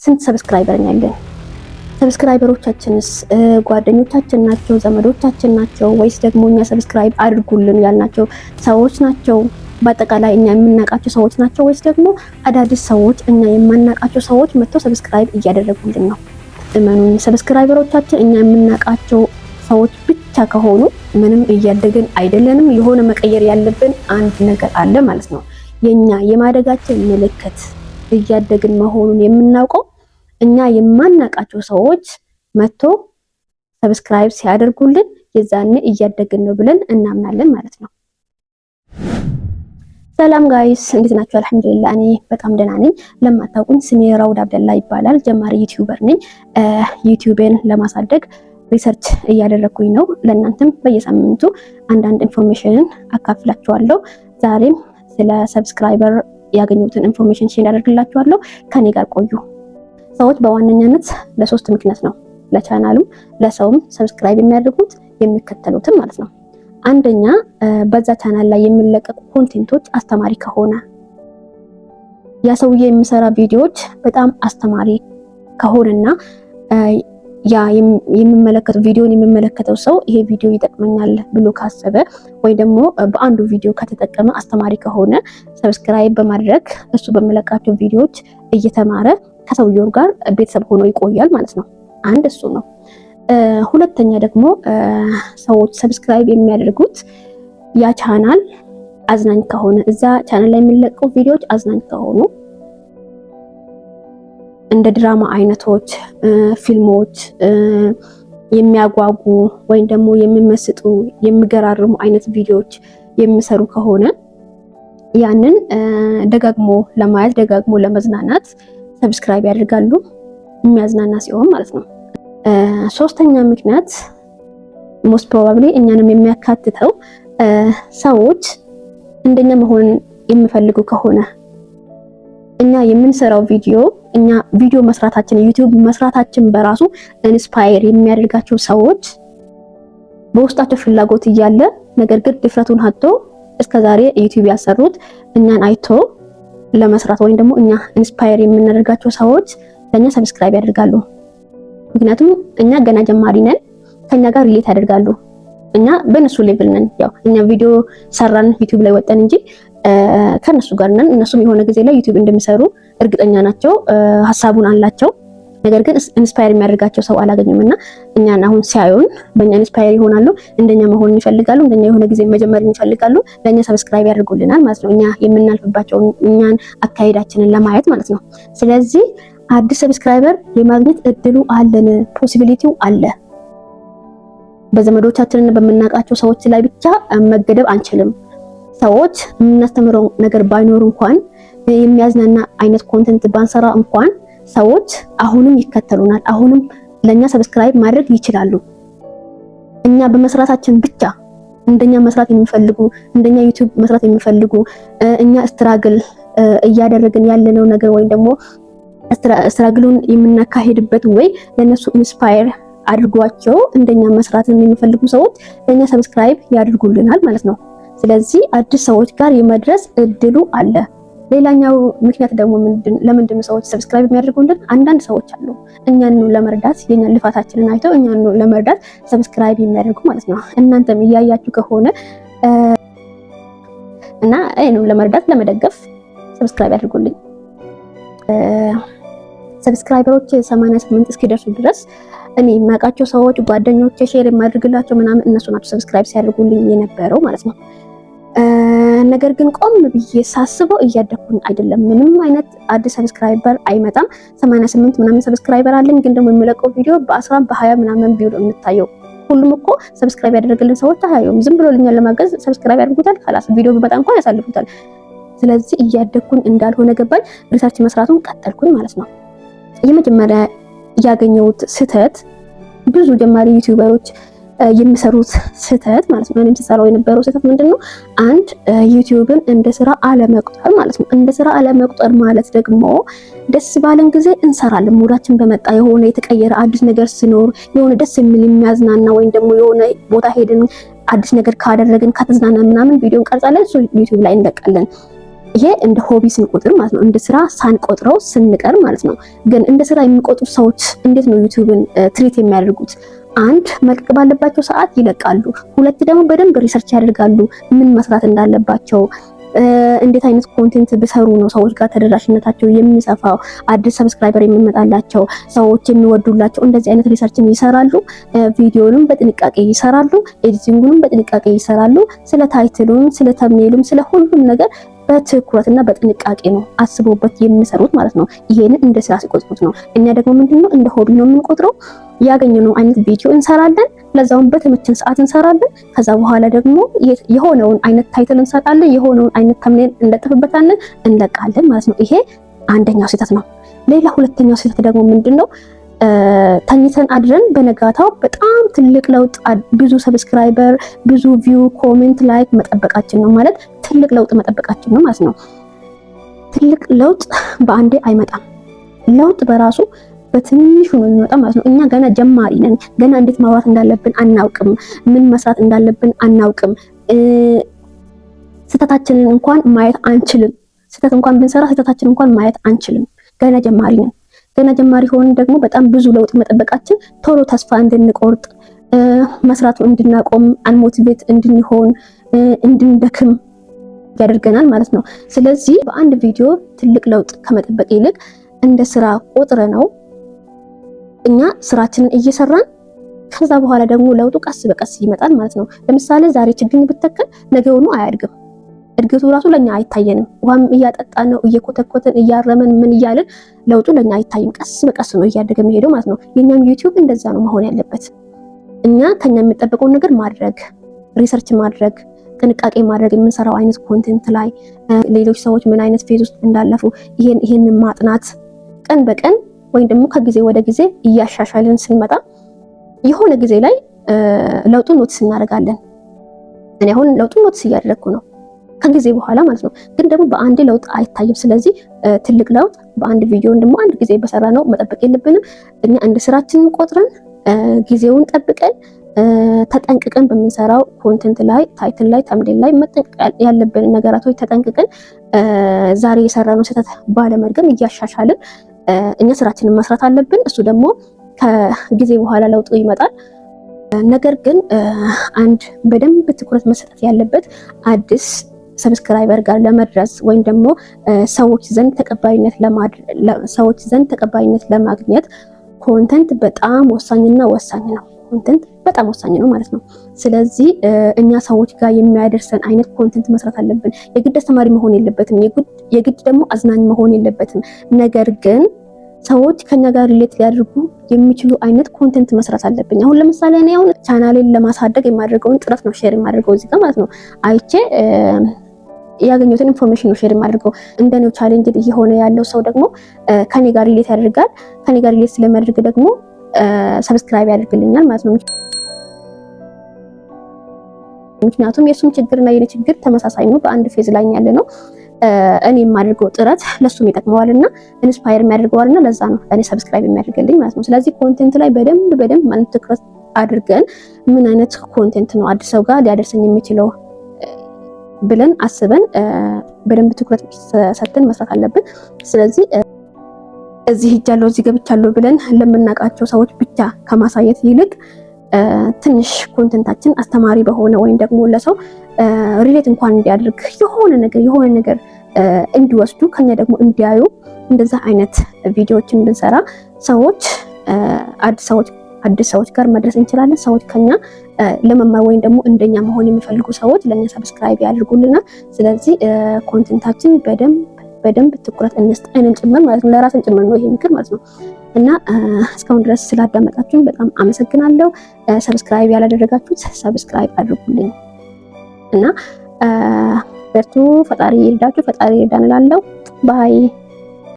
ስንት ሰብስክራይበር ያለን? ሰብስክራይበሮቻችንስ ጓደኞቻችን ናቸው፣ ዘመዶቻችን ናቸው ወይስ ደግሞ እኛ ሰብስክራይብ አድርጉልን ያልናቸው ሰዎች ናቸው? በአጠቃላይ እኛ የምናውቃቸው ሰዎች ናቸው ወይስ ደግሞ አዳዲስ ሰዎች እኛ የማናውቃቸው ሰዎች መጥተው ሰብስክራይብ እያደረጉልን ነው? እመኑኝ ሰብስክራይበሮቻችን እኛ የምናውቃቸው ሰዎች ብቻ ከሆኑ ምንም እያደግን አይደለንም። የሆነ መቀየር ያለብን አንድ ነገር አለ ማለት ነው። የኛ የማደጋችን ምልክት እያደግን መሆኑን የምናውቀው እኛ የማናውቃቸው ሰዎች መጥቶ ሰብስክራይብ ሲያደርጉልን የዛኔ እያደግን ነው ብለን እናምናለን ማለት ነው። ሰላም ጋይስ እንዴት ናችሁ? አልሐምዱሊላህ እኔ በጣም ደህና ነኝ። ለማታውቁኝ ስሜ ራውድ አብደላ ይባላል። ጀማሪ ዩቲዩበር ነኝ። ዩቲዩብን ለማሳደግ ሪሰርች እያደረኩኝ ነው። ለእናንተም በየሳምንቱ አንዳንድ ኢንፎርሜሽንን አካፍላችኋለሁ። ዛሬም ስለ ሰብስክራይበር ያገኙትን ኢንፎርሜሽን ሼር አደርግላችኋለሁ። ከኔ ጋር ቆዩ። ሰዎች በዋነኛነት ለሶስት ምክንያት ነው ለቻናሉም ለሰውም ሰብስክራይብ የሚያደርጉት የሚከተሉትን ማለት ነው። አንደኛ በዛ ቻናል ላይ የሚለቀቁ ኮንቴንቶች አስተማሪ ከሆነ ያ ሰውዬ የሚሰራ ቪዲዮዎች በጣም አስተማሪ ከሆነና ያ የሚመለከተው ቪዲዮን የሚመለከተው ሰው ይሄ ቪዲዮ ይጠቅመኛል ብሎ ካሰበ ወይ ደግሞ በአንዱ ቪዲዮ ከተጠቀመ አስተማሪ ከሆነ ሰብስክራይብ በማድረግ እሱ በሚለቃቸው ቪዲዮዎች እየተማረ ከሰውየው ጋር ቤተሰብ ሆኖ ይቆያል ማለት ነው። አንድ እሱ ነው። ሁለተኛ ደግሞ ሰዎች ሰብስክራይብ የሚያደርጉት ያ ቻናል አዝናኝ ከሆነ እዛ ቻናል ላይ የሚለቀቁ ቪዲዮዎች አዝናኝ ከሆኑ እንደ ድራማ አይነቶች፣ ፊልሞች የሚያጓጉ ወይም ደግሞ የሚመስጡ የሚገራርሙ አይነት ቪዲዮዎች የሚሰሩ ከሆነ ያንን ደጋግሞ ለማየት ደጋግሞ ለመዝናናት ሰብስክራይብ ያደርጋሉ። የሚያዝናና ሲሆን ማለት ነው። ሶስተኛ ምክንያት ሞስት ፕሮባብሊ እኛንም የሚያካትተው ሰዎች እንደኛ መሆን የሚፈልጉ ከሆነ እኛ የምንሰራው እኛ ቪዲዮ መስራታችን ዩቲዩብ መስራታችን በራሱ ኢንስፓየር የሚያደርጋቸው ሰዎች በውስጣቸው ፍላጎት እያለ ነገር ግን ድፍረቱን አጥቶ እስከዛሬ ዩቲዩብ ያሰሩት እኛን አይቶ ለመስራት ወይም ደግሞ እኛ ኢንስፓየር የምናደርጋቸው ሰዎች ለኛ ሰብስክራይብ ያደርጋሉ። ምክንያቱም እኛ ገና ጀማሪ ነን፣ ከኛ ጋር ሪሌት ያደርጋሉ። እኛ በእነሱ ሌቭል ነን። ያው እኛ ቪዲዮ ሰራን ዩቲዩብ ላይ ወጣን እንጂ ከነሱ ጋር ነን። እነሱም የሆነ ጊዜ ላይ ዩቲዩብ እንደሚሰሩ እርግጠኛ ናቸው፣ ሀሳቡን አላቸው። ነገር ግን ኢንስፓየር የሚያደርጋቸው ሰው አላገኙምና እኛን አሁን ሲያዩን በእኛ ኢንስፓየር ይሆናሉ፣ እንደኛ መሆን ይፈልጋሉ፣ እንደኛ የሆነ ጊዜ መጀመር ይፈልጋሉ። ለኛ ሰብስክራይብ ያደርጉልናል ማለት ነው። እኛ የምናልፍባቸው እኛን አካሄዳችንን ለማየት ማለት ነው። ስለዚህ አዲስ ሰብስክራይበር የማግኘት እድሉ አለን፣ ፖሲቢሊቲው አለ። በዘመዶቻችንና በምናውቃቸው ሰዎች ላይ ብቻ መገደብ አንችልም። ሰዎች የምናስተምረው ነገር ባይኖር እንኳን የሚያዝናና አይነት ኮንተንት ባንሰራ እንኳን ሰዎች አሁንም ይከተሉናል። አሁንም ለኛ ሰብስክራይብ ማድረግ ይችላሉ። እኛ በመስራታችን ብቻ እንደኛ መስራት የሚፈልጉ እንደኛ ዩቲዩብ መስራት የሚፈልጉ እኛ ስትራግል እያደረግን ያለነው ነገር ወይም ደግሞ ስትራግሉን የምናካሄድበት ወይ ለነሱ ኢንስፓየር አድርጓቸው እንደኛ መስራትን የሚፈልጉ ሰዎች ለኛ ሰብስክራይብ ያድርጉልናል ማለት ነው። ስለዚህ አዲስ ሰዎች ጋር የመድረስ እድሉ አለ። ሌላኛው ምክንያት ደግሞ ለምንድን ነው ሰዎች ሰብስክራይብ የሚያደርጉልን? አንዳንድ ሰዎች አሉ እኛን ለመርዳት የኛን ልፋታችንን አይተው እኛን ለመርዳት ሰብስክራይብ የሚያደርጉ ማለት ነው። እናንተም እያያችሁ ከሆነ እና እኔንም ለመርዳት ለመደገፍ ሰብስክራይብ ያድርጉልኝ። ሰብስክራይበሮች 88 እስኪደርሱ ድረስ እኔ የማውቃቸው ሰዎች ጓደኞቼ ሼር የማድርግላቸው ምናምን እነሱ ናቸው ሰብስክራይብ ሲያደርጉልኝ የነበረው ማለት ነው። ነገር ግን ቆም ብዬ ሳስበው እያደኩኝ አይደለም። ምንም አይነት አዲስ ሰብስክራይበር አይመጣም። 88 ምናምን ሰብስክራይበር አለኝ፣ ግን ደግሞ የሚለቀው ቪዲዮ በ10 በ20 ምናምን ቪዲዮ የምታየው ሁሉም እኮ ሰብስክራይብ ያደረግልን ሰዎች አያዩም። ዝም ብሎ ልኛን ለማገዝ ሰብስክራይብ ያደርጉታል። ካላስ ቪዲዮ ቢመጣ እንኳን ያሳልፉታል። ስለዚህ እያደኩኝ እንዳልሆነ ገባኝ። ሪሰርች መስራቱን ቀጠልኩኝ ማለት ነው። የመጀመሪያ ያገኘሁት ስህተት ብዙ ጀማሪ ዩቲዩበሮች የሚሰሩት ስህተት ማለት ነው። እኔም ሲሰራው የነበረው ስህተት ምንድነው? አንድ ዩቲዩብን እንደ ስራ አለመቁጠር ማለት ነው። እንደ ስራ አለመቁጠር ማለት ደግሞ ደስ ባለን ጊዜ እንሰራለን። ሙዳችን በመጣ የሆነ የተቀየረ አዲስ ነገር ሲኖር የሆነ ደስ የሚል የሚያዝናና ወይም ደግሞ የሆነ ቦታ ሄደን አዲስ ነገር ካደረግን ከተዝናና ምናምን ቪዲዮ እንቀርጻለን፣ እሱ ዩቲዩብ ላይ እንለቃለን። ይሄ እንደ ሆቢ ስንቆጥር ማለት ነው፣ እንደ ስራ ሳንቆጥረው ስንቀር ማለት ነው። ግን እንደ ስራ የሚቆጥሩ ሰዎች እንዴት ነው ዩቲዩብን ትሪት የሚያደርጉት? አንድ መልቀቅ ባለባቸው ሰዓት ይለቃሉ። ሁለት ደግሞ በደንብ ሪሰርች ያደርጋሉ ምን መስራት እንዳለባቸው፣ እንዴት አይነት ኮንቴንት ቢሰሩ ነው ሰዎች ጋር ተደራሽነታቸው የሚሰፋው፣ አዲስ ሰብስክራይበር የሚመጣላቸው፣ ሰዎች የሚወዱላቸው። እንደዚህ አይነት ሪሰርችን ይሰራሉ። ቪዲዮንም በጥንቃቄ ይሰራሉ፣ ኤዲቲንጉንም በጥንቃቄ ይሰራሉ። ስለ ታይትሉም ስለ ተምኔሉም ስለ ሁሉም ነገር በትኩረትና በጥንቃቄ ነው አስቦበት የሚሰሩት ማለት ነው። ይሄንን እንደ ስራ ሲቆጥሩት ነው። እኛ ደግሞ ምንድነው እንደ ሆቢ ነው የምንቆጥረው። ያገኘነው አይነት ቪዲዮ እንሰራለን፣ ለዛውም በተመቸን ሰዓት እንሰራለን። ከዛ በኋላ ደግሞ የሆነውን አይነት ታይትል እንሰጣለን፣ የሆነውን አይነት ተምኔል እንለጥፍበታለን፣ እንለቃለን ማለት ነው። ይሄ አንደኛው ስህተት ነው። ሌላ ሁለተኛው ስህተት ደግሞ ምንድነው? ተኝተን አድረን በነጋታው በጣም ትልቅ ለውጥ፣ ብዙ ሰብስክራይበር፣ ብዙ ቪው፣ ኮሜንት፣ ላይክ መጠበቃችን ነው ማለት ትልቅ ለውጥ መጠበቃችን ነው ማለት ነው። ትልቅ ለውጥ በአንዴ አይመጣም። ለውጥ በራሱ በትንሹ ነው የሚመጣ ማለት ነው። እኛ ገና ጀማሪ ነን። ገና እንዴት ማውራት እንዳለብን አናውቅም። ምን መስራት እንዳለብን አናውቅም። ስህተታችንን እንኳን ማየት አንችልም። ስህተት እንኳን ብንሰራ ስህተታችንን እንኳን ማየት አንችልም። ገና ጀማሪ ነን። ገና ጀማሪ ሆነን ደግሞ በጣም ብዙ ለውጥ መጠበቃችን ቶሎ ተስፋ እንድንቆርጥ፣ መስራቱን እንድናቆም፣ አንሞቲቬት እንድንሆን፣ እንድንደክም ያደርገናል ማለት ነው። ስለዚህ በአንድ ቪዲዮ ትልቅ ለውጥ ከመጠበቅ ይልቅ እንደ ስራ ቆጥረ ነው እኛ ስራችንን እየሰራን ከዛ በኋላ ደግሞ ለውጡ ቀስ በቀስ ይመጣል ማለት ነው። ለምሳሌ ዛሬ ችግኝ ብትተክል ነገውኑ አያድግም። እድገቱ ራሱ ለኛ አይታየንም። ውሃም እያጠጣ ነው እየኮተኮተን እያረመን ምን እያልን ለውጡ ለኛ አይታይም። ቀስ በቀስ ነው እያደገ የሚሄደው ማለት ነው። የኛም ዩቲዩብ እንደዛ ነው መሆን ያለበት። እኛ ከኛ የሚጠበቀውን ነገር ማድረግ፣ ሪሰርች ማድረግ፣ ጥንቃቄ ማድረግ፣ የምንሰራው አይነት ኮንቴንት ላይ ሌሎች ሰዎች ምን አይነት ፌዝ ውስጥ እንዳለፉ ይሄንን ማጥናት፣ ቀን በቀን ወይም ደግሞ ከጊዜ ወደ ጊዜ እያሻሻልን ስንመጣ የሆነ ጊዜ ላይ ለውጡን ኖትስ እናደርጋለን። እኔ አሁን ለውጡን ኖትስ እያደረግኩ ነው ከጊዜ በኋላ ማለት ነው። ግን ደግሞ በአንድ ለውጥ አይታይም። ስለዚህ ትልቅ ለውጥ በአንድ ቪዲዮ ደግሞ አንድ ጊዜ በሰራ ነው መጠበቅ የለብንም። እኛ እንደ ስራችንን ቆጥረን ጊዜውን ጠብቀን ተጠንቅቀን በምንሰራው ኮንቴንት ላይ፣ ታይትል ላይ፣ ተምኔል ላይ መጠንቀቅ ያለብን ነገራቶች ተጠንቅቀን ዛሬ የሰራነው ስህተት ባለመድገም እያሻሻልን እኛ ስራችንን መስራት አለብን። እሱ ደግሞ ከጊዜ በኋላ ለውጡ ይመጣል። ነገር ግን አንድ በደንብ ትኩረት መሰጠት ያለበት አዲስ ሰብስክራይበር ጋር ለመድረስ ወይም ደግሞ ሰዎች ዘንድ ተቀባይነት ለማግኘት ኮንተንት በጣም ወሳኝና ወሳኝ ነው። ኮንተንት በጣም ወሳኝ ነው ማለት ነው። ስለዚህ እኛ ሰዎች ጋር የሚያደርሰን አይነት ኮንተንት መስራት አለብን። የግድ አስተማሪ መሆን የለበትም። የግድ ደግሞ አዝናኝ መሆን የለበትም። ነገር ግን ሰዎች ከኛ ጋር ሪሌት ሊያደርጉ የሚችሉ አይነት ኮንተንት መስራት አለብኝ። አሁን ለምሳሌ እኔ አሁን ቻናሌን ለማሳደግ የማደርገውን ጥረት ነው ሼር የማደርገው እዚህ ጋር ማለት ነው። አይቼ ያገኘሁትን ኢንፎርሜሽን ነው ሼር የማደርገው። እንደኔው ቻሌንጅ እየሆነ ያለው ሰው ደግሞ ከኔ ጋር ሪሌት ያደርጋል። ከኔ ጋር ሪሌት ስለሚያደርግ ደግሞ ሰብስክራይብ ያደርግልኛል ማለት ነው። ምክንያቱም የሱም ችግርና የኔ ችግር ተመሳሳይ ነው። በአንድ ፌዝ ላይ ያለ ነው። እኔ የማደርገው ጥረት ለሱም ይጠቅመዋልና ኢንስፓየር የሚያደርገዋልና ለዛ ነው እኔ ሰብስክራይብ የሚያደርግልኝ ማለት ነው። ስለዚህ ኮንቴንት ላይ በደንብ ማለት ትኩረት አድርገን ምን አይነት ኮንቴንት ነው አዲስ ሰው ጋር ሊያደርሰኝ የሚችለው ብለን አስበን በደንብ ትኩረት ሰጥተን መስራት አለብን። ስለዚህ እዚህ ሄጃለሁ እዚህ ገብቻለሁ ብለን ለምናውቃቸው ሰዎች ብቻ ከማሳየት ይልቅ ትንሽ ኮንቴንታችን አስተማሪ በሆነ ወይም ደግሞ ለሰው ሪሌት እንኳን እንዲያደርግ የሆነ ነገር እንዲወስዱ ከኛ ደግሞ እንዲያዩ እንደዛ አይነት ቪዲዮዎችን ብንሰራ ሰዎች አዲስ ሰዎች ጋር መድረስ እንችላለን። ሰዎች ከኛ ለመማር ወይም ደግሞ እንደኛ መሆን የሚፈልጉ ሰዎች ለኛ ሰብስክራይብ ያድርጉልናል። ስለዚህ ኮንቴንታችን በደንብ ትኩረት እንስጥ፣ እኔም ጭምር ማለት ነው፣ ለራስን ጭምር ነው ይሄ ምክር ማለት ነው። እና እስካሁን ድረስ ስላዳመጣችሁኝ በጣም አመሰግናለሁ። ሰብስክራይብ ያላደረጋችሁት ሰብስክራይብ አድርጉልኝ እና በርቱ። ፈጣሪ ይርዳችሁ፣ ፈጣሪ ይርዳን እላለሁ። ባይ